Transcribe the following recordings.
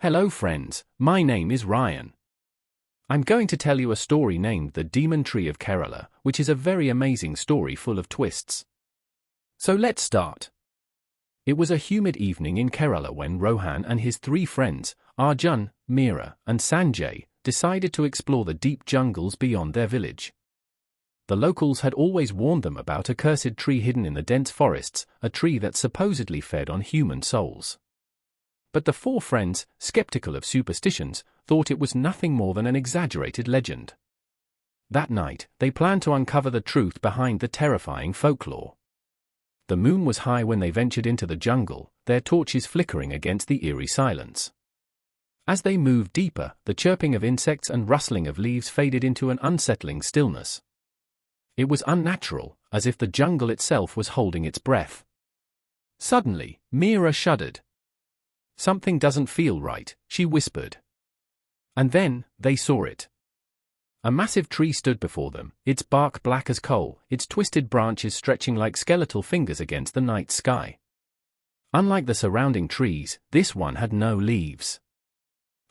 Hello friends, my name is Ryan. I'm going to tell you a story named The Demon Tree of Kerala, which is a very amazing story full of twists. So let's start. It was a humid evening in Kerala when Rohan and his three friends, Arjun, Meera, and Sanjay, decided to explore the deep jungles beyond their village. The locals had always warned them about a cursed tree hidden in the dense forests, a tree that supposedly fed on human souls. But the four friends, skeptical of superstitions, thought it was nothing more than an exaggerated legend. That night, they planned to uncover the truth behind the terrifying folklore. The moon was high when they ventured into the jungle, their torches flickering against the eerie silence. As they moved deeper, the chirping of insects and rustling of leaves faded into an unsettling stillness. It was unnatural, as if the jungle itself was holding its breath. Suddenly, Meera shuddered. "Something doesn't feel right," she whispered. And then, they saw it. A massive tree stood before them, its bark black as coal, its twisted branches stretching like skeletal fingers against the night sky. Unlike the surrounding trees, this one had no leaves.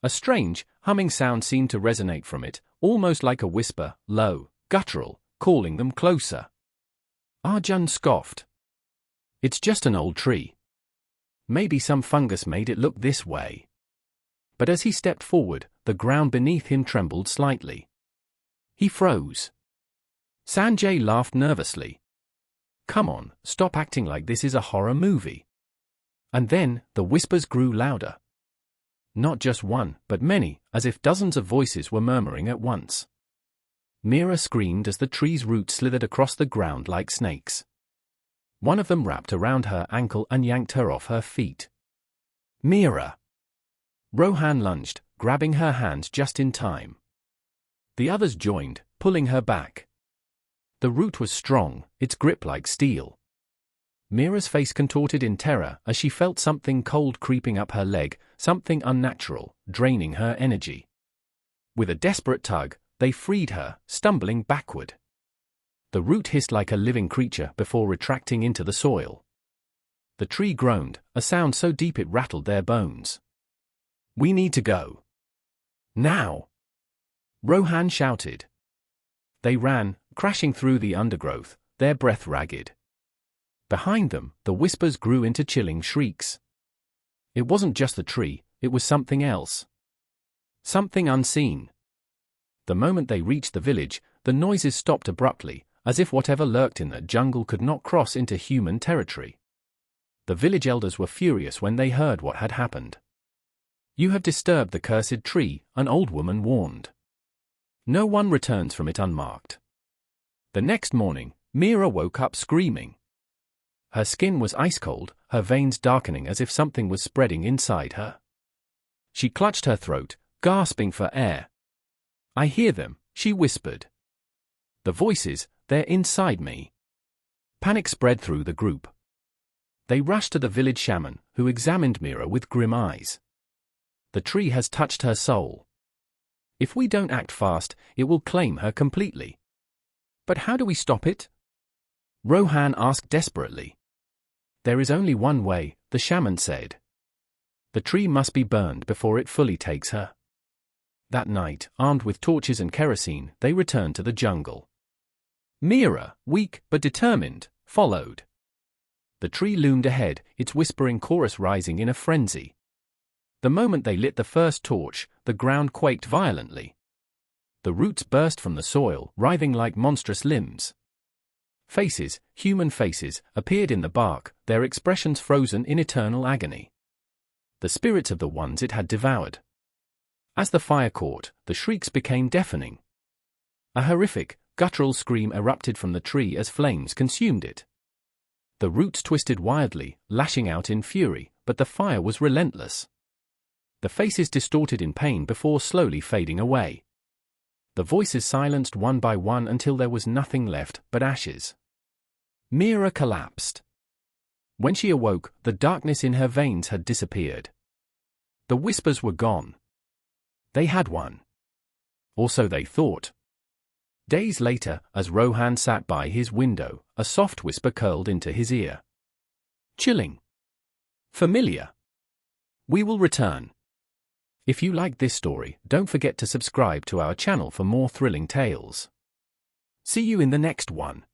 A strange, humming sound seemed to resonate from it, almost like a whisper, low, guttural, calling them closer. Arjun scoffed. "It's just an old tree. Maybe some fungus made it look this way." But as he stepped forward, the ground beneath him trembled slightly. He froze. Sanjay laughed nervously. "Come on, stop acting like this is a horror movie." And then, the whispers grew louder. Not just one, but many, as if dozens of voices were murmuring at once. Meera screamed as the tree's roots slithered across the ground like snakes. One of them wrapped around her ankle and yanked her off her feet. "Meera!" Rohan lunged, grabbing her hands just in time. The others joined, pulling her back. The root was strong, its grip like steel. Meera's face contorted in terror as she felt something cold creeping up her leg, something unnatural, draining her energy. With a desperate tug, they freed her, stumbling backward. The root hissed like a living creature before retracting into the soil. The tree groaned, a sound so deep it rattled their bones. "We need to go. Now!" Rohan shouted. They ran, crashing through the undergrowth, their breath ragged. Behind them, the whispers grew into chilling shrieks. It wasn't just the tree, it was something else. Something unseen. The moment they reached the village, the noises stopped abruptly, as if whatever lurked in the jungle could not cross into human territory. The village elders were furious when they heard what had happened. "You have disturbed the cursed tree," an old woman warned. "No one returns from it unmarked." The next morning, Meera woke up screaming. Her skin was ice cold, her veins darkening as if something was spreading inside her. She clutched her throat, gasping for air. "I hear them," she whispered. "The voices, they're inside me." Panic spread through the group. They rushed to the village shaman, who examined Meera with grim eyes. "The tree has touched her soul. If we don't act fast, it will claim her completely." "But how do we stop it?" Rohan asked desperately. "There is only one way," the shaman said. "The tree must be burned before it fully takes her." That night, armed with torches and kerosene, they returned to the jungle. Meera, weak but determined, followed. The tree loomed ahead, its whispering chorus rising in a frenzy. The moment they lit the first torch, the ground quaked violently. The roots burst from the soil, writhing like monstrous limbs. Faces, human faces, appeared in the bark, their expressions frozen in eternal agony. The spirits of the ones it had devoured. As the fire caught, the shrieks became deafening. A horrific, guttural scream erupted from the tree as flames consumed it. The roots twisted wildly, lashing out in fury, but the fire was relentless. The faces distorted in pain before slowly fading away. The voices silenced one by one until there was nothing left but ashes. Meera collapsed. When she awoke, the darkness in her veins had disappeared. The whispers were gone. They had won. Or so they thought. Days later, as Rohan sat by his window, a soft whisper curled into his ear. Chilling. Familiar. We will return. If you like this story, don't forget to subscribe to our channel for more thrilling tales. See you in the next one.